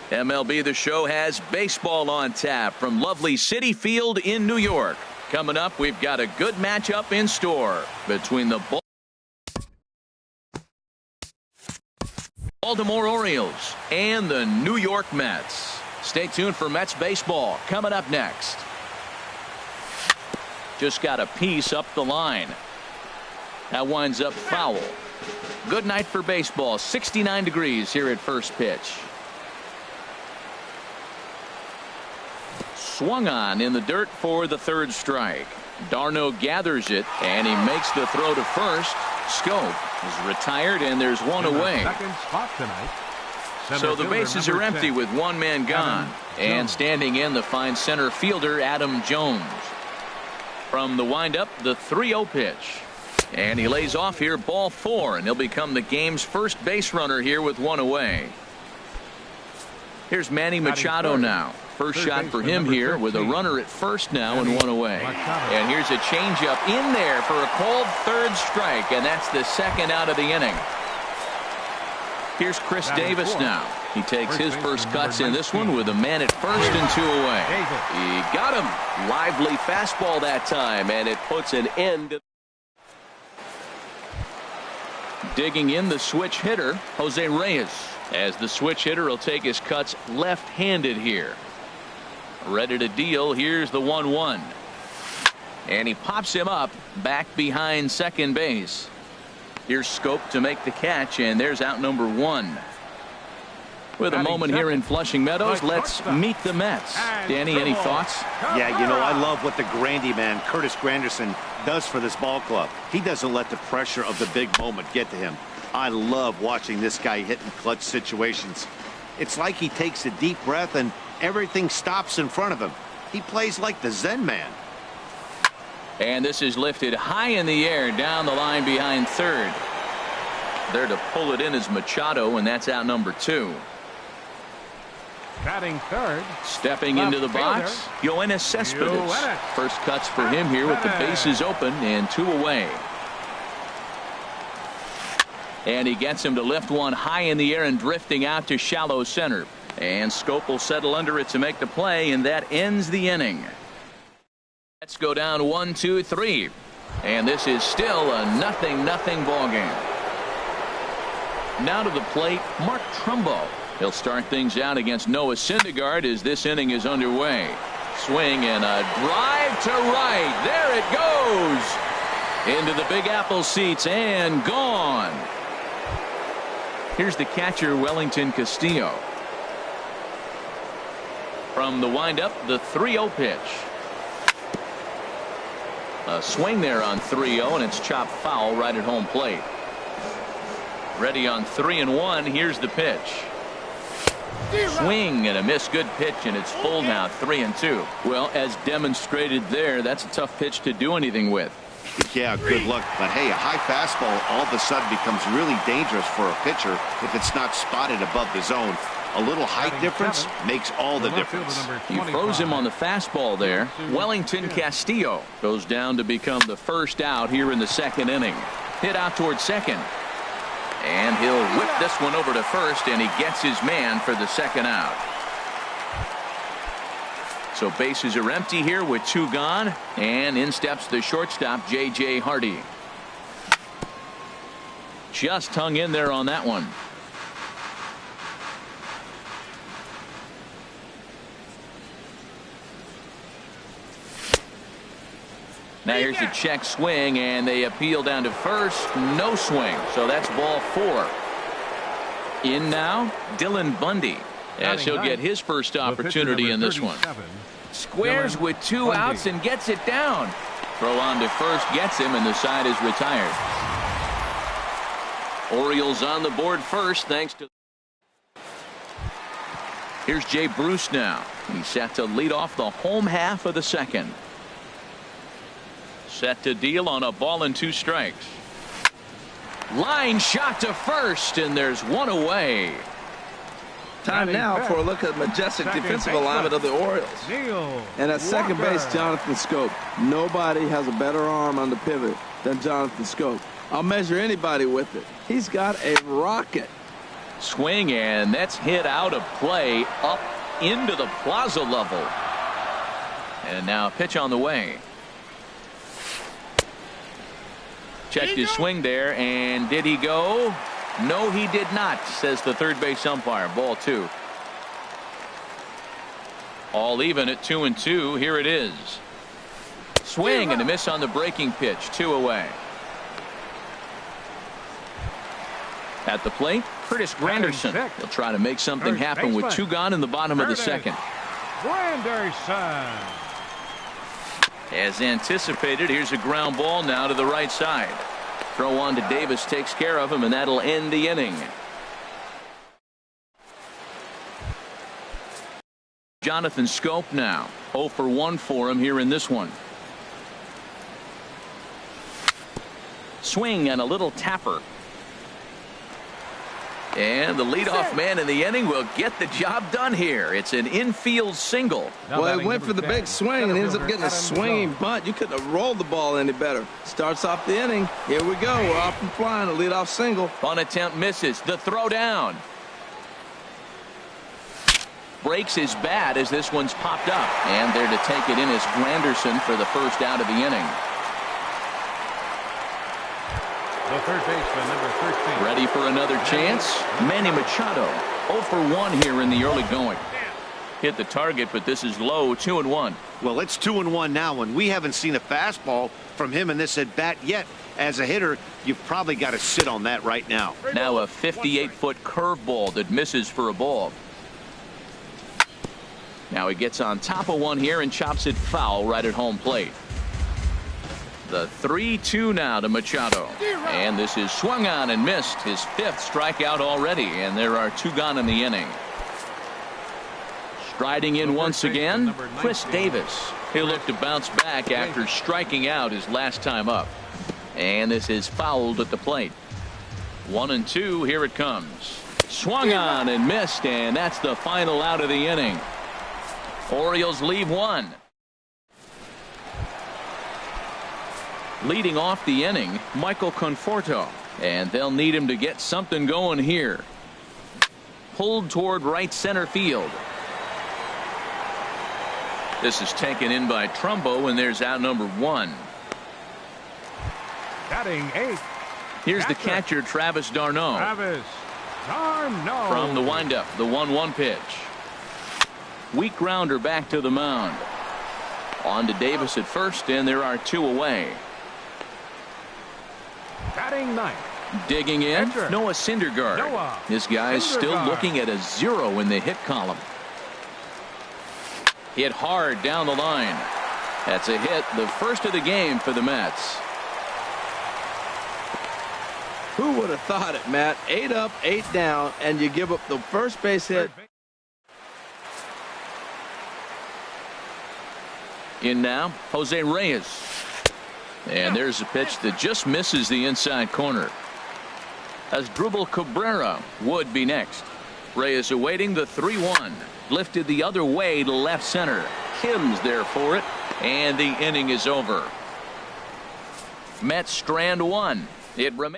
MLB The Show has baseball on tap from lovely Citi Field in New York. Coming up, we've got a good matchup in store between the Baltimore Orioles and the New York Mets. Stay tuned for Mets baseball coming up next. Just got a piece up the line. That winds up foul. Good night for baseball. 69 degrees here at first pitch. Swung on in the dirt for the third strike. Darno gathers it, and he makes the throw to first. Scope is retired, and there's one away. So the bases are empty with one man gone. And standing in, the fine center fielder, Adam Jones. From the windup, the 3-0 pitch. And he lays off here, ball 4, and he'll become the game's first base runner here with one away. Here's Manny Machado now. First shot for him here with a runner at first now and one away. And here's a changeup in there for a called third strike, and that's the second out of the inning. Here's Chris Davis now. He takes his first cuts in this one with a man at first and 2 away. He got him. Lively fastball that time, and it puts an end. Digging in the switch hitter, Jose Reyes. As the switch hitter will take his cuts left-handed here. Ready to deal. Here's the 1-1. And he pops him up back behind second base. Here's Scope to make the catch, and there's out number 1. With a moment here in Flushing Meadows, let's meet the Mets. Danny, any thoughts? Yeah, you know, I love what the Grandy man, Curtis Granderson, does for this ball club. He doesn't let the pressure of the big moment get to him. I love watching this guy hit in clutch situations. It's like he takes a deep breath and everything stops in front of him. He plays like the Zen man. And this is lifted high in the air down the line behind third. There to pull it in is Machado, and that's out number 2. Batting third. Stepping into the box, Yoenis Cespedes. First cuts for him here with the bases open and 2 away. And he gets him to lift one high in the air and drifting out to shallow center. And Scope will settle under it to make the play, and that ends the inning. Let's go down 1, 2, 3. And this is still a 0-0 ball game. Now to the plate, Mark Trumbo. He'll start things out against Noah Syndergaard as this inning is underway. Swing and a drive to right. There it goes. Into the Big Apple seats and gone. Here's the catcher, Wellington Castillo. From the windup, the 3-0 pitch. A swing there on 3-0, and it's chopped foul right at home plate. Ready on 3-1. Here's the pitch. Swing and a miss. Good pitch, and it's full now. 3-2. Well, as demonstrated there, that's a tough pitch to do anything with. Yeah, good luck. But hey, a high fastball all of a sudden becomes really dangerous for a pitcher if it's not spotted above the zone. A little height difference makes all the difference. He froze him on the fastball there. Wellington Castillo goes down to become the first out here in the second inning. Hit out towards second. And he'll whip this one over to first, and he gets his man for the second out. So bases are empty here with 2 gone, and in steps the shortstop, J.J. Hardy. Just hung in there on that one. Now here's a check swing, and they appeal down to first. No swing, so that's ball 4. In now, Dylan Bundy, as he'll get his first opportunity in this one. Squares with 2 outs and gets it down. Throw on to first gets him, and the side is retired. Orioles on the board first, thanks to. Here's Jay Bruce now. He's set to lead off the home half of the second. Set to deal on a ball and 2 strikes. Line shot to first, and there's one away. Time now for a look at the majestic defensive alignment of the Orioles. And at second base, Jonathan Scope. Nobody has a better arm on the pivot than Jonathan Scope. I'll measure anybody with it. He's got a rocket. Swing, and that's hit out of play up into the plaza level. And now a pitch on the way. Checked his swing there, and did he go? No, he did not, says the third base umpire. Ball 2. All even at 2-2. Here it is. Swing and a miss on the breaking pitch. 2 away. At the plate, Curtis Granderson. He'll try to make something happen with 2 gone in the bottom of the second. Granderson. As anticipated, here's a ground ball now to the right side. Throw on to Davis takes care of him, and that'll end the inning. Jonathan Schoop now 0 for 1 for him here in this one. Swing and a little tapper. And the leadoff man in the inning will get the job done here. It's an infield single. Well, he went for the big swing and ends up getting a swinging bunt. You couldn't have rolled the ball any better. Starts off the inning. Here we go. We're off and flying. A leadoff single. Bunt attempt misses. The throw down. Breaks his bat as this one's popped up. And there to take it in is Granderson for the first out of the inning. The third baseman, number 13. Ready for another chance? Manny Machado 0 for 1 here in the early going. Hit the target, but this is low. 2-1. Well, it's 2-1 now, and we haven't seen a fastball from him in this at bat yet. As a hitter, you've probably got to sit on that right now. Now a 58-foot curveball that misses for a ball. Now he gets on top of one here and chops it foul right at home plate. The 3-2 now to Machado. And this is swung on and missed. His 5th strikeout already, and there are 2 gone in the inning. Striding in once again, Chris Davis. He'll look to bounce back after striking out his last time up. And this is fouled at the plate. 1-2, here it comes. Swung on and missed, and that's the final out of the inning. Orioles leave 1. Leading off the inning, Michael Conforto, and they'll need him to get something going here. Pulled toward right center field. This is taken in by Trumbo, and there's out number 1. Batting 8. Here's the catcher, Travis d'Arnaud. Travis d'Arnaud. From the windup, the 1-1 pitch. Weak grounder back to the mound. On to Davis at first, and there are 2 away. Batting 9. Digging in, Catcher. Noah Syndergaard. This guy's still looking at a 0 in the hit column. Hit hard down the line. That's a hit, the first of the game for the Mets. Who would have thought it, Matt? 8 up, 8 down, and you give up the first base hit. In now, Jose Reyes. And there's a pitch that just misses the inside corner. Asdrubal Cabrera would be next. Reyes awaiting the 3-1. Lifted the other way to left center. Kim's there for it. And the inning is over. Mets strand 1. It remains.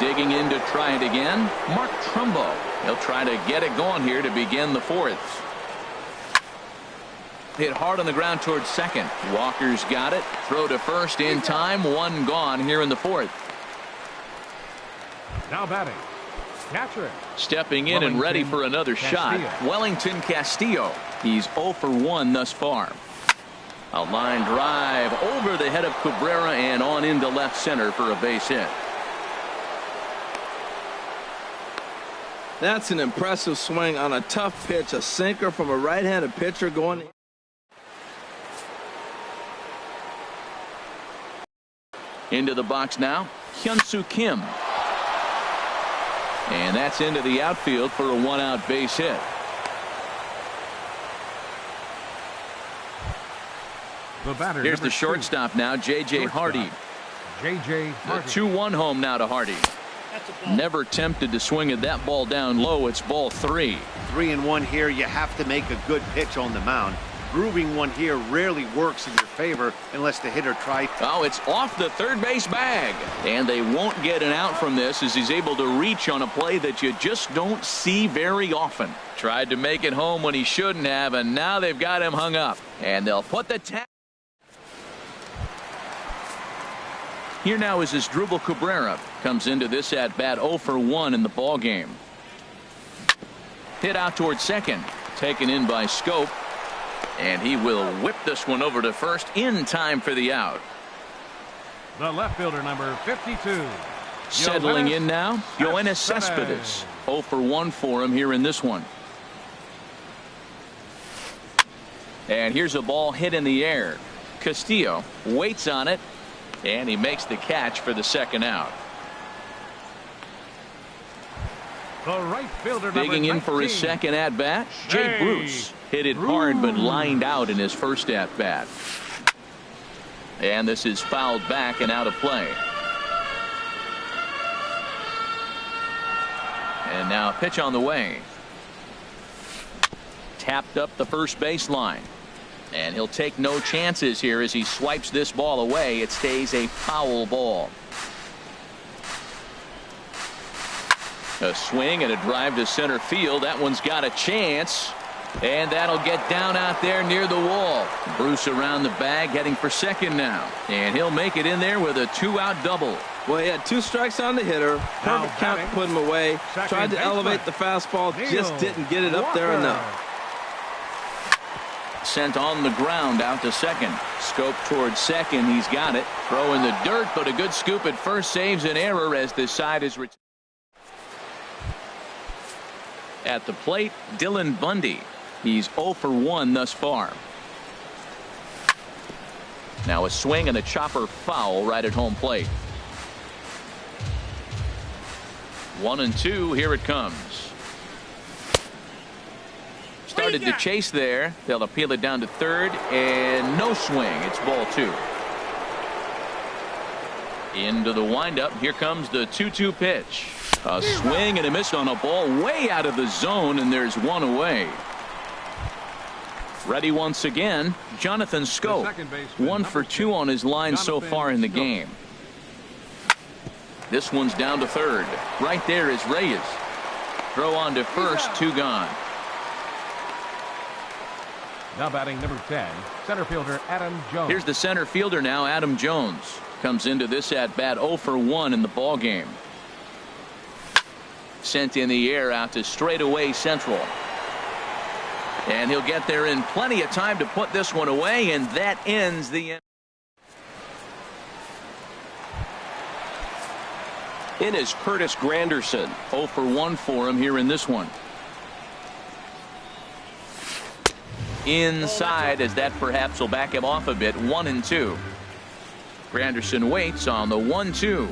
Digging in to try it again, Mark Trumbo. He'll try to get it going here to begin the 4th. Hit hard on the ground towards second. Walker's got it. Throw to first in time. 1 gone here in the 4th. Now batting, catcher. Stepping in and ready for another shot, Wellington Castillo. He's 0 for 1 thus far. A line drive over the head of Cabrera and on into left center for a base hit. That's an impressive swing on a tough pitch. A sinker from a right-handed pitcher going. Into the box now, Hyun-Soo Kim. And that's into the outfield for a 1-out base hit. The batter, here's the shortstop now, J.J. Hardy. J.J. Hardy. The 2-1 home now to Hardy. Never tempted to swing at that ball down low. It's ball 3. 3-1 here. You have to make a good pitch on the mound. grooving one here rarely works in your favor unless the hitter tries. Oh, it's off the third base bag. And they won't get an out from this as he's able to reach on a play that you just don't see very often. Tried to make it home when he shouldn't have, and now they've got him hung up. And they'll put the tag. Here now is Asdrubal Cabrera. Comes into this at bat 0 for 1 in the ball game. Hit out towards second. Taken in by Scope. And he will whip this one over to first in time for the out. The left fielder, number 52. Settling in now, Yoenis Cespedes. 0 for 1 for him here in this one. And here's a ball hit in the air. Castillo waits on it, and he makes the catch for the second out. The right fielder, digging in for his second at bat, Jay Bruce. Hit it hard but lined out in his first at bat. And this is fouled back and out of play. And now a pitch on the way. Tapped up the first baseline. And he'll take no chances here as he swipes this ball away. It stays a foul ball. A swing and a drive to center field. That one's got a chance. And that'll get down out there near the wall. Bruce around the bag heading for second now. And he'll make it in there with a 2-out double. Well, he had 2 strikes on the hitter. Perfect count to put him away. Tried to elevate the fastball. Just didn't get it up there enough. Sent on the ground out to second. Scope towards second. He's got it. Throw in the dirt, but a good scoop at first saves an error as this side is retired. At the plate, Dylan Bundy. He's 0 for 1 thus far. Now a swing and a chopper foul right at home plate. 1-2. Here it comes. Started to chase there. They'll appeal it down to third, and no swing. It's ball 2. Into the windup. Here comes the 2-2 pitch. A swing and a miss on a ball way out of the zone, and there's one away. Ready once again, Jonathan Scope. 1 for 2 on his line so far in the game. This one's down to third. Right there is Reyes. Throw on to first, 2 gone. Now batting number 10, center fielder Adam Jones. Here's the center fielder now, Adam Jones. Comes into this at bat 0 for 1 in the ball game. Sent in the air out to straightaway central. And he'll get there in plenty of time to put this one away, and that ends the inning. In is Curtis Granderson. 0 for 1 for him here in this one. Inside, as that perhaps will back him off a bit. 1-2. Granderson waits on the 1-2.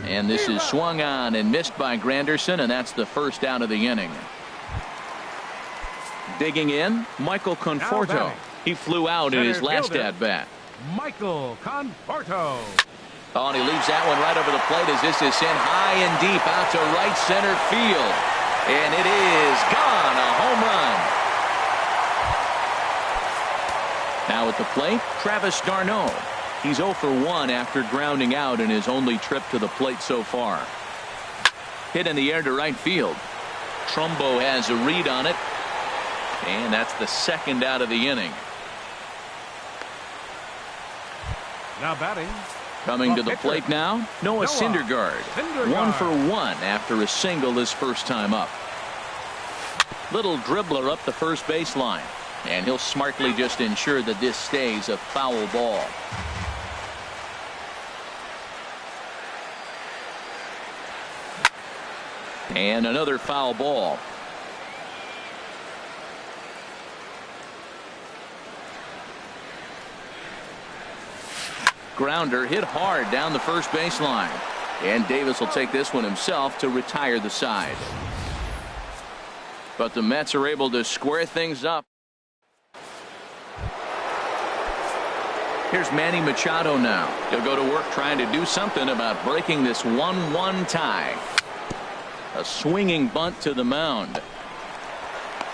And this is swung on and missed by Granderson, and that's the first out of the inning. Digging in, Michael Conforto. He flew out in his last at bat. Michael Conforto. Oh, and he leaves that one right over the plate as this is sent high and deep out to right center field. And it is gone. A home run. Now at the plate, Travis d'Arnaud. He's 0 for 1 after grounding out in his only trip to the plate so far. Hit in the air to right field. Trumbo has a read on it. And that's the second out of the inning. Now batting. Coming to the plate now, Noah Syndergaard. 1 for 1 after a single his first time up. Little dribbler up the first baseline. And he'll smartly just ensure that this stays a foul ball. And another foul ball. Grounder hit hard down the first baseline. And Davis will take this one himself to retire the side. But the Mets are able to square things up. Here's Manny Machado now. He'll go to work trying to do something about breaking this 1-1 tie. A swinging bunt to the mound.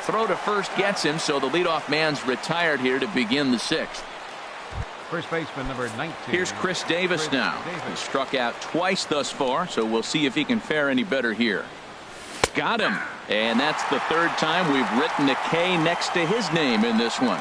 Throw to first gets him, so the leadoff man's retired here to begin the sixth. First baseman number 19. Here's Chris Davis now. He struck out twice thus far, so we'll see if he can fare any better here. Got him. And that's the third time we've written a K next to his name in this one.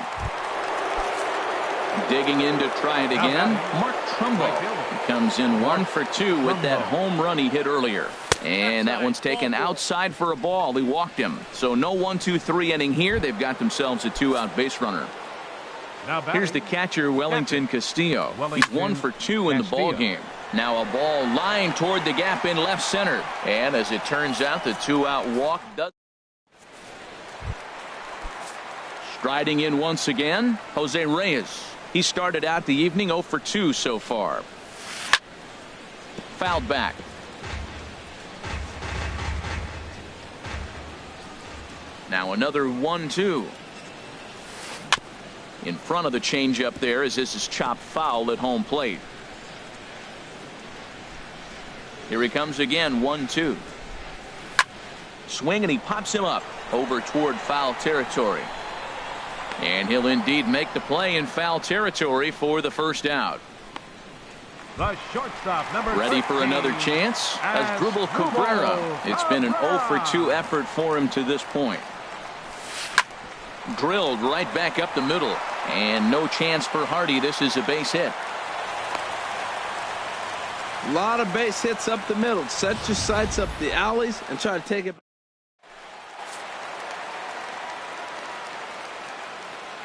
Digging in to try it again, Mark Trumbo. He comes in 1 for 2 with that home run he hit earlier. And that one's taken outside for a ball. He walked him. So no 1-2-3 inning here. They've got themselves a 2-out base runner. Here's the catcher, Wellington Castillo. He's 1 for 2 in the ball game. Now a ball lined toward the gap in left center. And as it turns out, the 2-out walk does. Striding in once again, Jose Reyes. He started out the evening 0 for 2 so far. Fouled back. Now another 1-2. In front of the changeup there as this is chopped foul at home plate. Here he comes again, 1-2. Swing and he pops him up over toward foul territory. And he'll indeed make the play in foul territory for the first out. The shortstop, number ready for another chance as Dribble Cabrera. It's been an 0 for 2 effort for him to this point. Drilled right back up the middle. And no chance for Hardy. This is a base hit. A lot of base hits up the middle. Set your sights up the alleys and try to take it.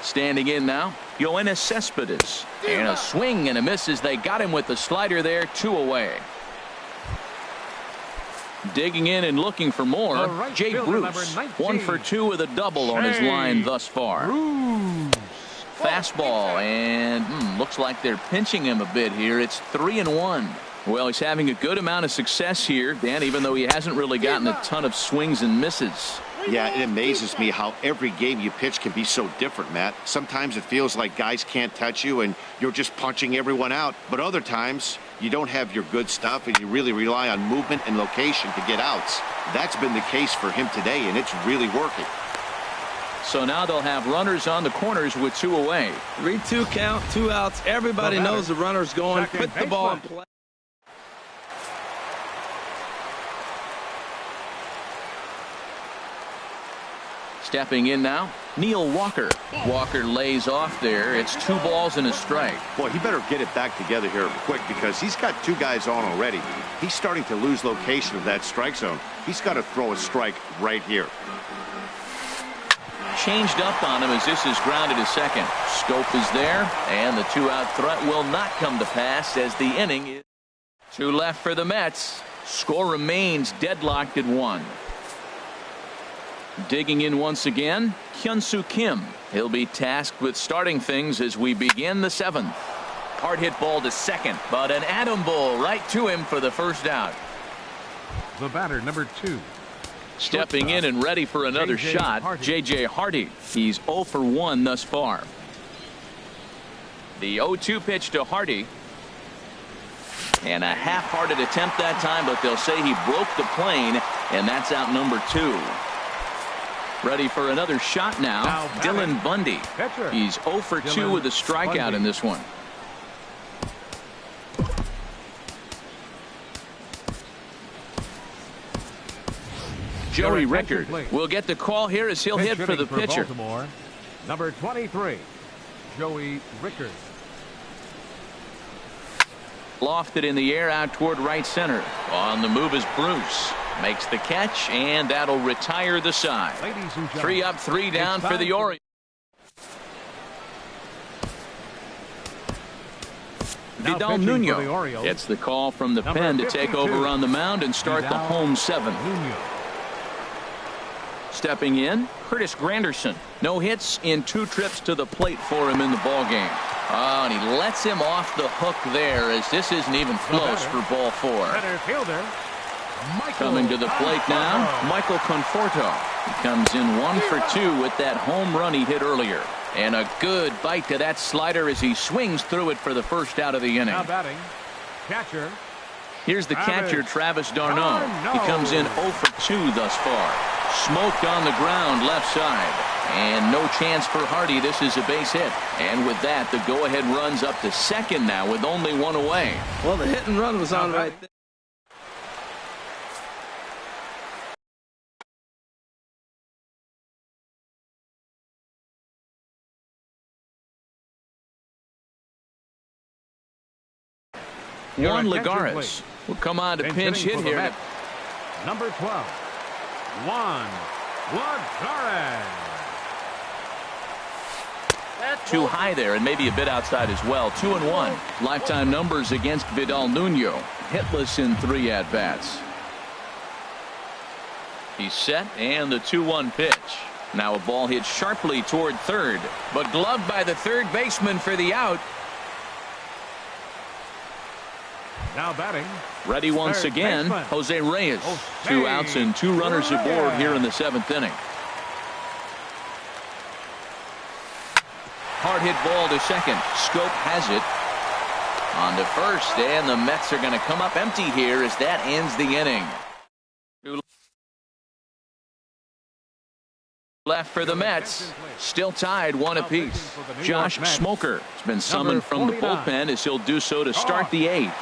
Standing in now, Yoenis Cespedes. And a swing and a miss as they got him with the slider there, 2 away. Digging in and looking for more, Jay Bruce. 1 for 2 with a double on his line thus far. Fastball, and looks like they're pinching him a bit here. It's 3-1. Well, he's having a good amount of success here, Dan, even though he hasn't really gotten a ton of swings and misses. Yeah, it amazes me how every game you pitch can be so different, Matt. Sometimes it feels like guys can't touch you and you're just punching everyone out. But other times, you don't have your good stuff and you really rely on movement and location to get outs. That's been the case for him today, and it's really working. So now they'll have runners on the corners with 2 away. 3-2 count, 2 outs. Everybody knows the runner's going. Put the ball in play. Stepping in now, Neil Walker. Walker lays off there. It's 2 balls and a strike. Boy, he better get it back together here quick because he's got 2 guys on already. He's starting to lose location of that strike zone. He's got to throw a strike right here. Changed up on him as this is grounded to second. Scope is there, and the 2-out threat will not come to pass as the inning is 2 left for the Mets. Score remains deadlocked at 1. Digging in once again, Hyun-Soo Kim. He'll be tasked with starting things as we begin the 7th. Hard hit ball to second, but an atom ball right to him for the first out. The batter, number 2. Stepping in and ready for another shot, J.J. Hardy. He's 0 for 1 thus far. The 0-2 pitch to Hardy. And a half-hearted attempt that time, but they'll say he broke the plane, and that's out number 2. Ready for another shot now, Dylan Bundy. He's 0 for 2 with a strikeout in this one. Joey Rickard will get the call here as he'll hit for the pitcher. Baltimore, number 23, Joey Rickard. Lofted in the air out toward right center. On the move is Bruce. Makes the catch, and that'll retire the side. 3 up, 3 down for the Orioles. Vidal Nuno gets the call from the pen to take over on the mound and start the home 7th. Stepping in, Curtis Granderson. No hits in 2 trips to the plate for him in the ballgame. Oh, and he lets him off the hook there as this isn't even close for ball 4. Center fielder, coming to the plate now, Michael Conforto. He comes in 1 for 2 with that home run he hit earlier. And a good bite to that slider as he swings through it for the first out of the inning. Now batting, catcher. Here's the catcher, Travis d'Arnaud. He comes in 0 for 2 thus far. Smoked on the ground left side. And no chance for Hardy. This is a base hit. And with that, the go-ahead runs up to second now with only one away. Well, the hit and run was on right there. Juan Lagares will come on to pinch hit here. Number 12, Juan Lagares. Too high there and maybe a bit outside as well. 2-1. Lifetime numbers against Vidal Nuno. Hitless in 3 at-bats. He's set and the 2-1 pitch. Now a ball hit sharply toward third, but gloved by the third baseman for the out. Now batting. Ready once again, Jose Reyes. 2 outs and 2 runners aboard here in the 7th inning. Hard hit ball to second. Scope has it. On to first, and the Mets are going to come up empty here as that ends the inning. Left for the Mets, still tied 1 apiece. Josh Smoker has been summoned from the bullpen as he'll do so to start the 8th.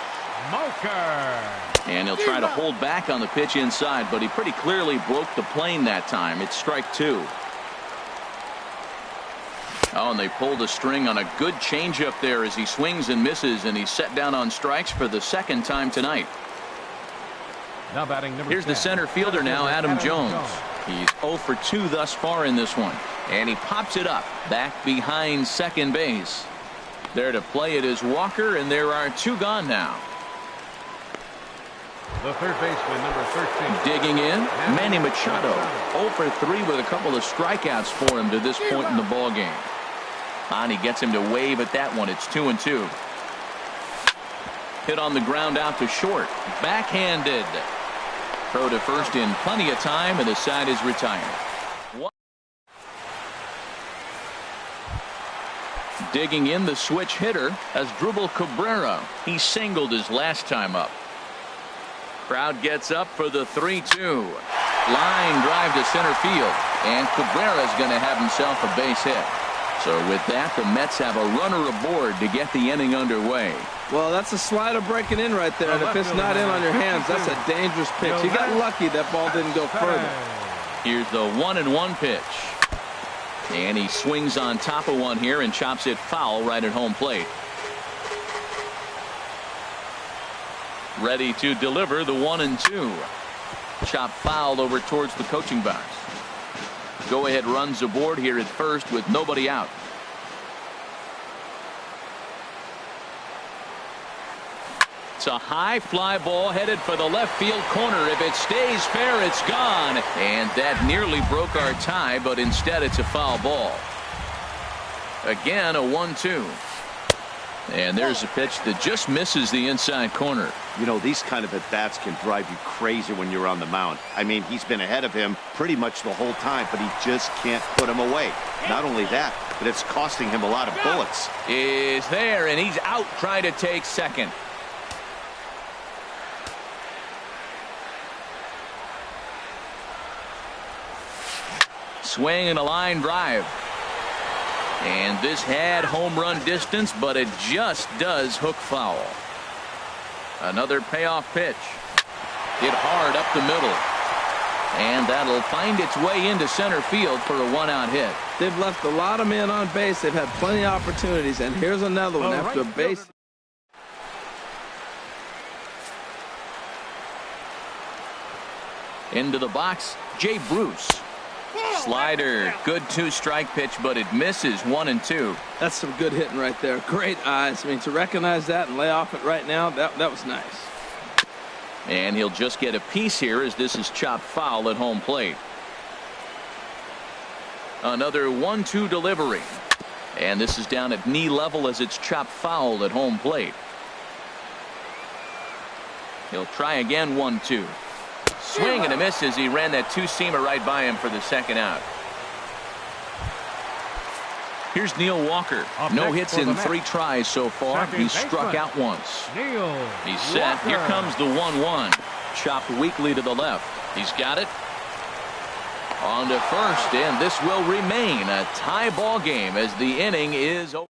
And he'll try to hold back on the pitch inside, but he pretty clearly broke the plane that time. It's strike 2. Oh, and they pulled a string on a good changeup there as he swings and misses, and he's set down on strikes for the 2nd time tonight. Now batting number Here's 10. the center fielder now, Adam Jones. He's 0 for 2 thus far in this one, and he pops it up back behind second base. There to play it is Walker, and there are 2 gone now. The third baseman, number 13. Digging in, Manny Machado. 0 for 3 with a couple of strikeouts for him to this point in the ballgame. And he gets him to wave at that one. It's 2-2. Hit on the ground out to short. Backhanded. Throw to first in plenty of time, and the side is retired. Digging in the switch hitter as Drupal Cabrera. He singled his last time up. Crowd gets up for the 3-2. Line drive to center field, and Cabrera's going to have himself a base hit. So with that, the Mets have a runner aboard to get the inning underway. Well, that's a slider breaking in right there, and if it's not in on your hands, that's a dangerous pitch. You got lucky that ball didn't go further. Here's the 1-1 pitch. And he swings on top of one here and chops it foul right at home plate. Ready to deliver the 1-2. Chop fouled over towards the coaching box. Go ahead runs aboard here at first with nobody out. It's a high fly ball headed for the left field corner. If it stays fair, it's gone. And that nearly broke our tie, but instead it's a foul ball. Again, a 1-2. And there's a pitch that just misses the inside corner. You know, these kind of at-bats can drive you crazy when you're on the mound. I mean, he's been ahead of him pretty much the whole time, but he just can't put him away. Not only that, but it's costing him a lot of bullets. Is there, and he's out trying to take second. Swing and a line drive. And this had home run distance, but it just does hook foul. Another payoff pitch. Hit hard up the middle. And that'll find its way into center field for a 1-out hit. They've left a lot of men on base. They've had plenty of opportunities, and here's another one after a base. Into the box, Jay Bruce. Slider, good 2-strike pitch, but it misses 1-2. That's some good hitting right there. Great eyes. I mean, to recognize that and lay off it right now, that was nice. And he'll just get a piece here as this is chopped foul at home plate. Another 1-2 delivery. And this is down at knee level as it's chopped foul at home plate. He'll try again 1-2. Swing and a miss as he ran that 2-seamer right by him for the 2nd out. Here's Neil Walker. No hits in 3 tries so far. He's struck out once. He's set. Here comes the 1-1. Chopped weakly to the left. He's got it. On to first, and this will remain a tie ball game as the inning is over.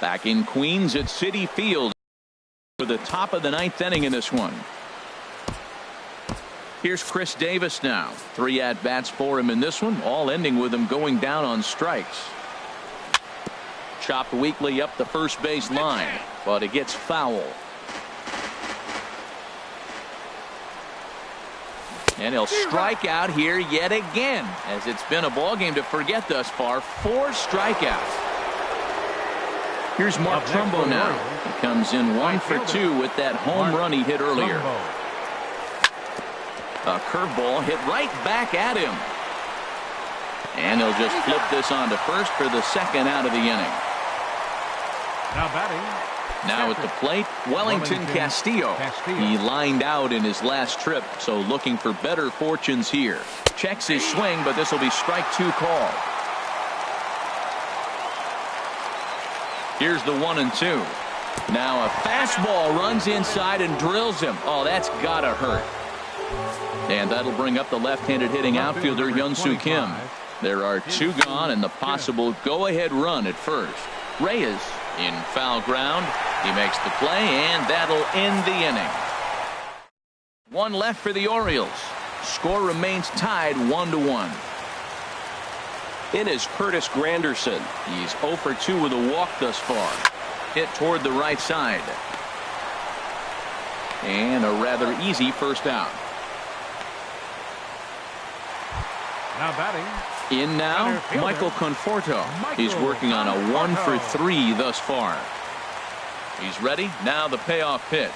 Back in Queens at Citi Field for the top of the 9th inning in this one. Here's Chris Davis now. 3 at-bats for him in this one, all ending with him going down on strikes. Chopped weakly up the first base line, but it gets foul. And he'll strike out here yet again, as it's been a ball game to forget thus far. 4 strikeouts. Here's Mark Trumbo now. He comes in 1 for 2 with that home run he hit earlier. A curveball hit right back at him. And he'll just flip this on to first for the 2nd out of the inning. Now batting. Now at the plate, Wellington Castillo. He lined out in his last trip, so looking for better fortunes here. Checks his swing, but this will be strike 2 call. Here's the 1-2. Now a fastball runs inside and drills him. Oh, that's gotta hurt. And that'll bring up the left-handed hitting outfielder Hyun-Soo Kim. There are 2 gone and the possible go-ahead run at first. Reyes in foul ground. He makes the play, and that'll end the inning. 1 left for the Orioles. Score remains tied 1-1. In is Curtis Granderson. He's 0 for 2 with a walk thus far. Hit toward the right side. And a rather easy first out. Now batting. In now, Michael Conforto. He's working on a 1 for 3 thus far. He's ready. Now the payoff pitch.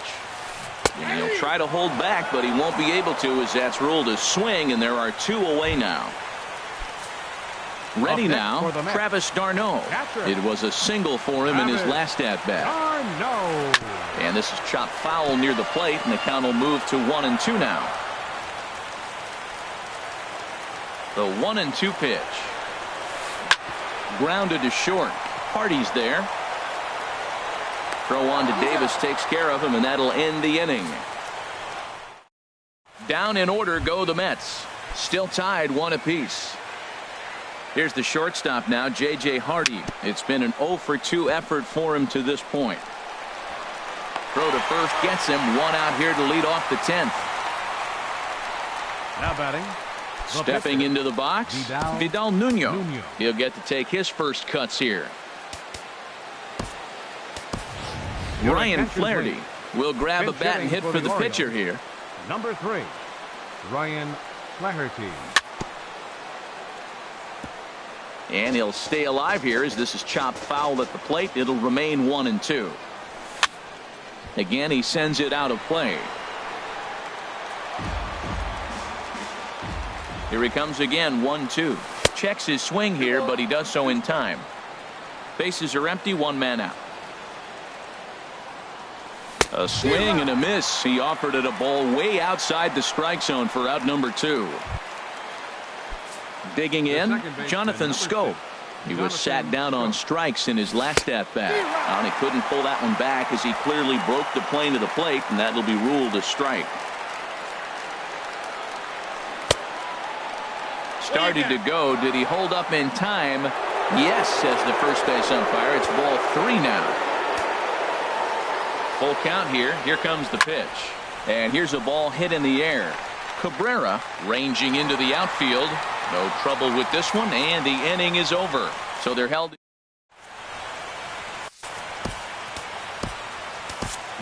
And he'll try to hold back, but he won't be able to, as that's ruled a swing, and there are 2 away now. Ready now, Travis d'Arnaud. It was a single for him in his last at-bat. And this is chopped foul near the plate, and the count will move to 1-2 now. The 1-2 pitch. Grounded to short. Hardy's there. Throw on to Davis takes care of him, and that'll end the inning. Down in order go the Mets. Still tied 1 apiece. Here's the shortstop now, J.J. Hardy. It's been an 0 for 2 effort for him to this point. Throw to first gets him. 1 out here to lead off the 10th. Now batting. Stepping into the box, Vidal Nuno. He'll get to take his first cuts here. Ryan Flaherty will grab a bat and hit for the pitcher here. Number 3, Ryan Flaherty. And he'll stay alive here as this is chopped foul at the plate. It'll remain 1-2. Again, he sends it out of play. Here he comes again, 1-2. Checks his swing here, but he does so in time. Bases are empty, 1 man out. A swing and a miss. He offered it a ball way outside the strike zone for out number 2. Digging in, Jonathan Scope. He was sat down on strikes in his last at-bat. And he couldn't pull that one back as he clearly broke the plane of the plate, and that'll be ruled a strike. Started to go. Did he hold up in time? Yes, says the first base umpire. It's ball 3 now. Full count here. Here comes the pitch. And here's a ball hit in the air. Cabrera ranging into the outfield. No trouble with this one, and the inning is over. So they're held.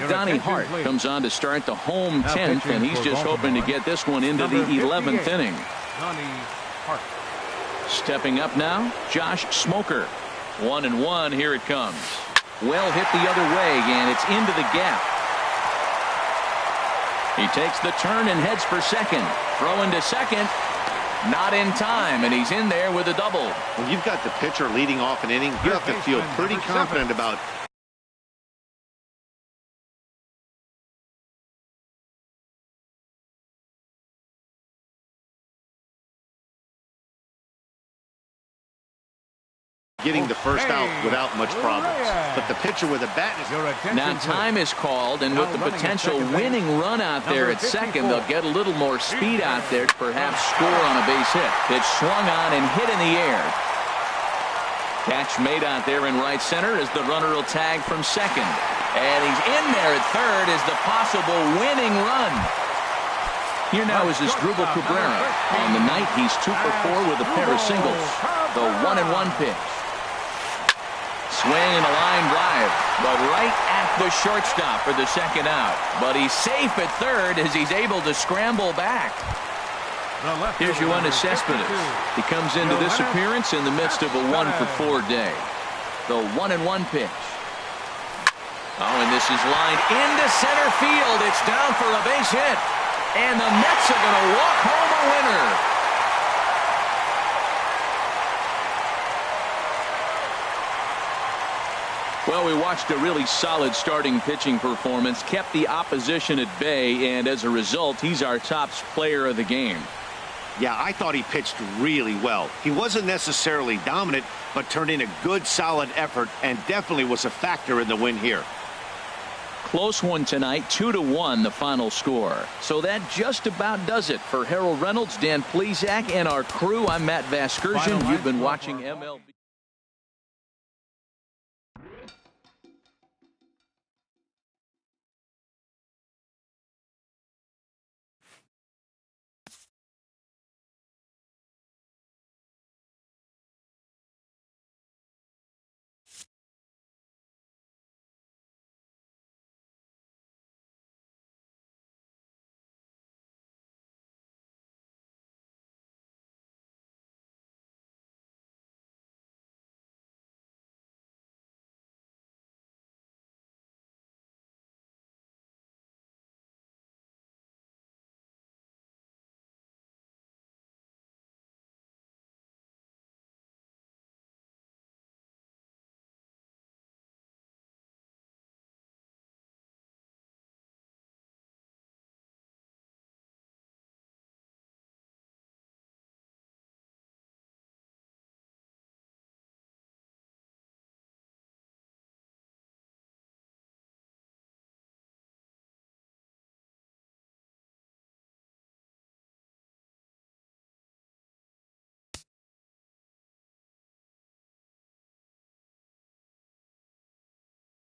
Donnie Hart comes on to start the home 10th, and he's just hoping to get this one into the 11th inning. Stepping up now, Josh Smoker. 1-1. Here it comes. Well hit the other way, and it's into the gap. He takes the turn and heads for second. Throwing to second. Not in time, and he's in there with a double. When you've got the pitcher leading off an inning, you have to feel pretty confident about getting the first out without much problems. But the pitcher with a bat is... Now time is called, and with the potential winning run out there at second, they'll get a little more speed out there to perhaps score on a base hit. It's swung on and hit in the air. Catch made out there in right center as the runner will tag from second. And he's in there at third as the possible winning run. Here now is Asdrubal Cabrera. On the night, he's 2 for 4 with a pair of singles. The 1-1 pitch. Swing and a line drive, but right at the shortstop for the second out. But he's safe at third as he's able to scramble back. Here's Yoenis Cespedes. He comes into this appearance in the midst of a 1 for 4 day. The 1-1 pitch. Oh, and this is lined into center field. It's down for a base hit. And the Mets are going to walk home a winner. Well, we watched a really solid starting pitching performance, kept the opposition at bay, and as a result, he's our top player of the game. Yeah, I thought he pitched really well. He wasn't necessarily dominant, but turned in a good, solid effort and definitely was a factor in the win here. Close one tonight, 2-1 the final score. So that just about does it for Harold Reynolds, Dan Plesac, and our crew. I'm Matt Vasgersian. You've been watching MLB.